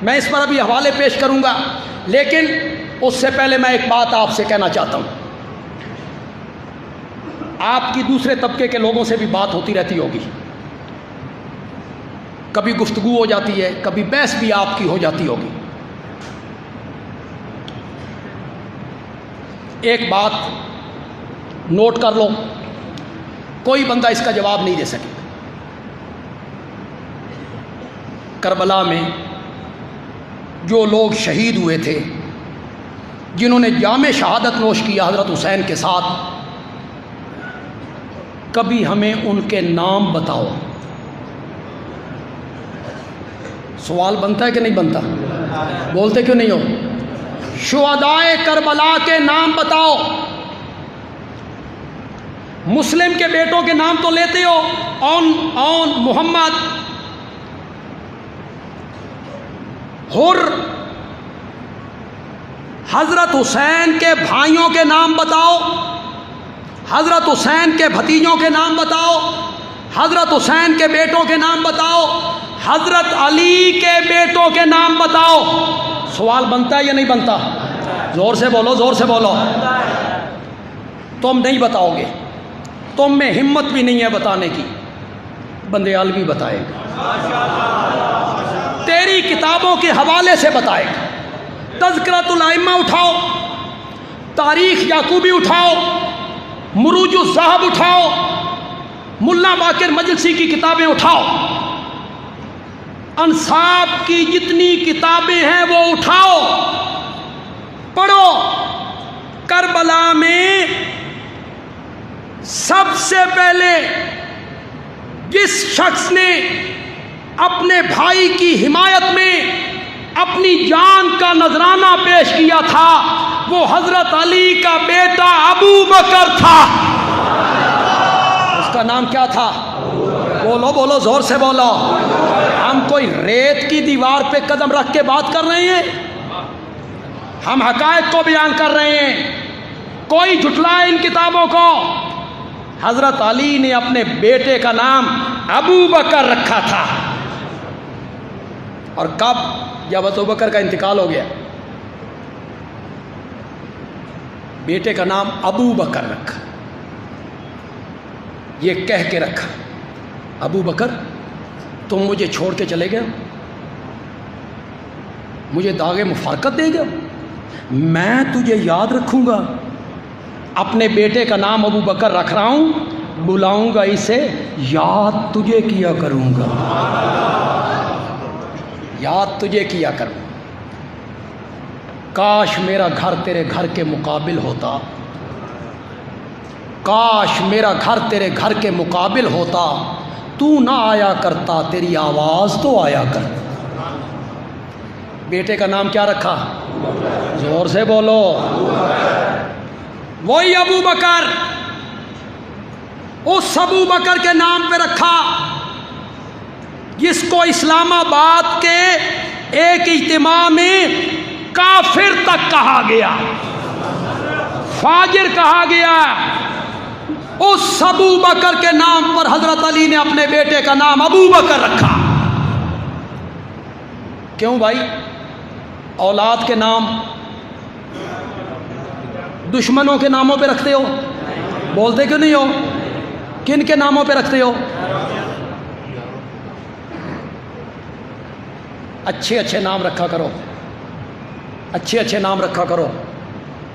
میں اس پر ابھی حوالے پیش کروں گا، لیکن اس سے پہلے میں ایک بات آپ سے کہنا چاہتا ہوں۔ آپ کی دوسرے طبقے کے لوگوں سے بھی بات ہوتی رہتی ہوگی، کبھی گفتگو ہو جاتی ہے، کبھی بحث بھی آپ کی ہو جاتی ہوگی۔ ایک بات نوٹ کر لو، کوئی بندہ اس کا جواب نہیں دے سکے۔ کربلا میں جو لوگ شہید ہوئے تھے، جنہوں نے جام شہادت نوش کیا حضرت حسین کے ساتھ، کبھی ہمیں ان کے نام بتاؤ۔ سوال بنتا ہے کہ نہیں بنتا؟ بولتے کیوں نہیں ہو؟ شہدائے کربلا کے نام بتاؤ۔ مسلم کے بیٹوں کے نام تو لیتے ہو، اون محمد، حر۔ حضرت حسین کے بھائیوں کے نام بتاؤ، حضرت حسین کے بھتیجوں کے نام بتاؤ، حضرت حسین کے بیٹوں کے نام بتاؤ، حضرت علی کے بیٹوں کے نام بتاؤ۔ سوال بنتا ہے یا نہیں بنتا؟ زور سے بولو، زور سے بولو۔ تم نہیں بتاؤ گے، تم میں ہمت بھی نہیں ہے بتانے کی، بندے عالوی بتائے گا، تیری کتابوں کے حوالے سے بتائے گا۔ تذکرۃ الائمہ اٹھاؤ، تاریخ یعقوبی اٹھاؤ، مروج الذہب اٹھاؤ، ملا باقر مجلسی کی کتابیں اٹھاؤ، انصاب کی جتنی کتابیں ہیں وہ اٹھاؤ، پڑھو۔ کربلا میں سب سے پہلے جس شخص نے اپنے بھائی کی حمایت میں اپنی جان کا نذرانہ پیش کیا تھا، وہ حضرت علی کا بیٹا ابو بکر تھا۔ اس کا نام کیا تھا؟ بولو بولو، زور سے بولو۔ ہم کوئی ریت کی دیوار پہ قدم رکھ کے بات کر رہے ہیں؟ ہم حقائق کو بیان کر رہے ہیں، کوئی جھٹلائے ان کتابوں کو۔ حضرت علی نے اپنے بیٹے کا نام ابو بکر رکھا تھا، اور کب؟ جب ابو بکر کا انتقال ہو گیا، بیٹے کا نام ابو بکر رکھا، یہ کہہ کے رکھا، ابو بکر تم مجھے چھوڑ کے چلے گئے، مجھے داغ مفارقت دے گا، میں تجھے یاد رکھوں گا، اپنے بیٹے کا نام ابو بکر رکھ رہا ہوں، بلاؤں گا اسے، یاد تجھے کیا کروں گا، یاد تجھے کیا کروں۔ کاش میرا گھر تیرے گھر کے مقابل ہوتا، کاش میرا گھر تیرے گھر کے مقابل ہوتا، تو نہ آیا کرتا، تیری آواز تو آیا کرتا۔ بیٹے کا نام کیا رکھا؟ زور سے بولو۔ وہی ابو بکر، اس ابو بکر کے نام پہ رکھا جس کو اسلام آباد کے ایک اجتماع میں کافر تک کہا گیا، فاجر کہا گیا۔ اس ابو بکر کے نام پر حضرت علی نے اپنے بیٹے کا نام ابو بکر رکھا۔ کیوں بھائی؟ اولاد کے نام دشمنوں کے ناموں پہ رکھتے ہو؟ بولتے کیوں نہیں ہو؟ کن کے ناموں پہ رکھتے ہو؟ اچھے اچھے نام رکھا کرو، اچھے اچھے نام رکھا کرو۔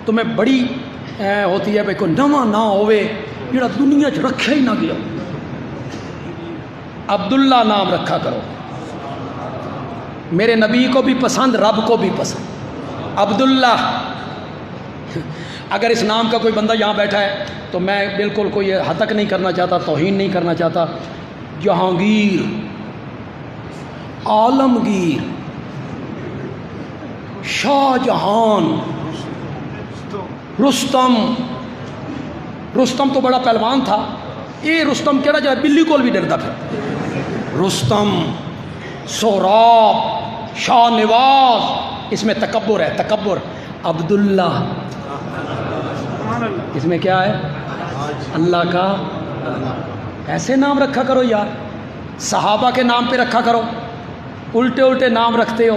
تمہیں بڑی ہوتی ہے بھائی کوئی نواں نہ ہوئے جڑا دنیا چ رکھا ہی نہ گیا۔ عبداللہ نام رکھا کرو، میرے نبی کو بھی پسند، رب کو بھی پسند، عبداللہ۔ اگر اس نام کا کوئی بندہ یہاں بیٹھا ہے تو میں بالکل کوئی ہتک نہیں کرنا چاہتا، توہین نہیں کرنا چاہتا۔ جہانگیر، عالمگیر، شاہ جہان، رستم۔ رستم تو بڑا پہلوان تھا، یہ رستم کہڑا جائے بلی کول بھی ڈرتا پھر۔ رستم، سہراب، شاہ نواز، اس میں تکبر ہے، تکبر۔ عبداللہ، اس میں کیا ہے؟ اللہ کا۔ ایسے نام رکھا کرو یار، صحابہ کے نام پہ رکھا کرو، الٹے الٹے نام رکھتے ہو۔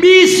20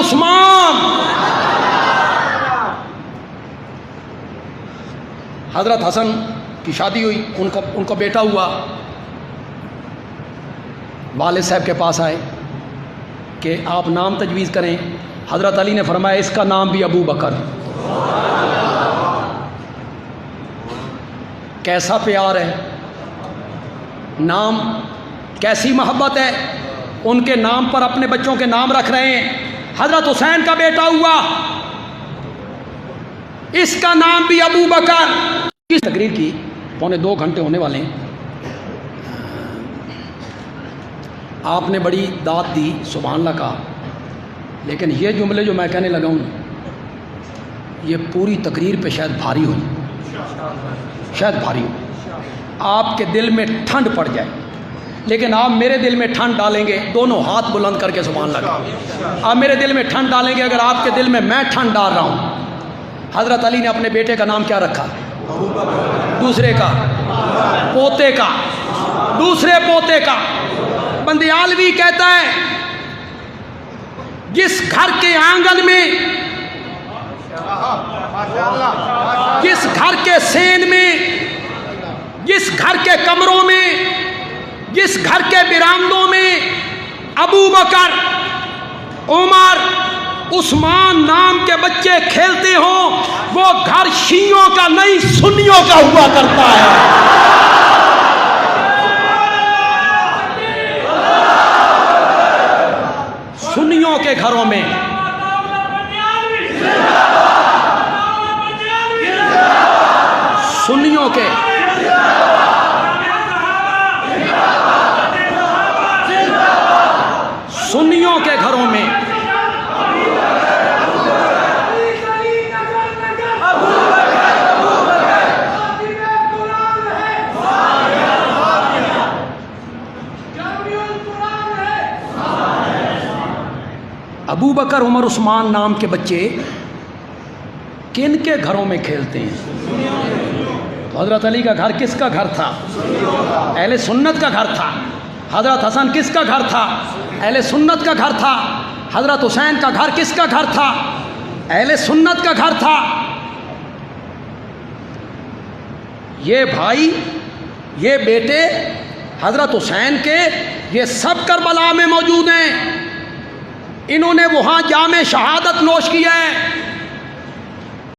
عثمان. حضرت حسن کی شادی ہوئی، ان کا بیٹا ہوا. والد صاحب کے پاس آئے کہ آپ نام تجویز کریں. حضرت علی نے فرمایا اس کا نام بھی ابو بکر. کیسا پیار ہے، نام کیسی محبت ہے، ان کے نام پر اپنے بچوں کے نام رکھ رہے ہیں. حضرت حسین کا بیٹا ہوا، اس کا نام بھی ابو بکر. کس تقریر کی 1.25 گھنٹے ہونے والے ہیں. آپ نے بڑی داد دی، سبحان اللہ کہا، لیکن یہ جملے جو میں کہنے لگا ہوں یہ پوری تقریر پہ شاید بھاری ہو، شاید بھاری ہو، آپ کے دل میں ٹھنڈ پڑ جائے. لیکن آپ میرے دل میں ٹھنڈ ڈالیں گے، دونوں ہاتھ بلند کر کے سبحان اللہ کہا، آپ میرے دل میں ٹھنڈ ڈالیں گے اگر آپ کے دل میں ٹھنڈ ڈال رہا ہوں. حضرت علی نے اپنے بیٹے کا نام کیا رکھا؟ دوسرے کا پوتے کا، دوسرے پوتے کا. بندیالوی کہتا ہے جس گھر کے آنگن میں، جس گھر کے سین میں، جس گھر کے کمروں میں، جس گھر کے برآمدوں میں ابو بکر، عمر، عثمان نام کے بچے کھیلتے ہوں، وہ گھر شیعوں کا نہیں سنیوں کا ہوا کرتا ہے. سنیوں کے گھروں میں سنیوں کے سنیوں کے گھروں میں ابو بکر، عمر، عثمان نام کے بچے کن کے گھروں میں کھیلتے ہیں؟ تو حضرت علی کا گھر کس کا گھر تھا؟ اہل سنت کا گھر تھا. حضرت حسن کس کا گھر تھا؟ اہل سنت کا گھر تھا. حضرت حسین کا گھر کس کا گھر تھا؟ اہل سنت کا گھر تھا. یہ بھائی، یہ بیٹے حضرت حسین کے، یہ سب کربلا میں موجود ہیں. انہوں نے وہاں جام شہادت نوش کیا ہے.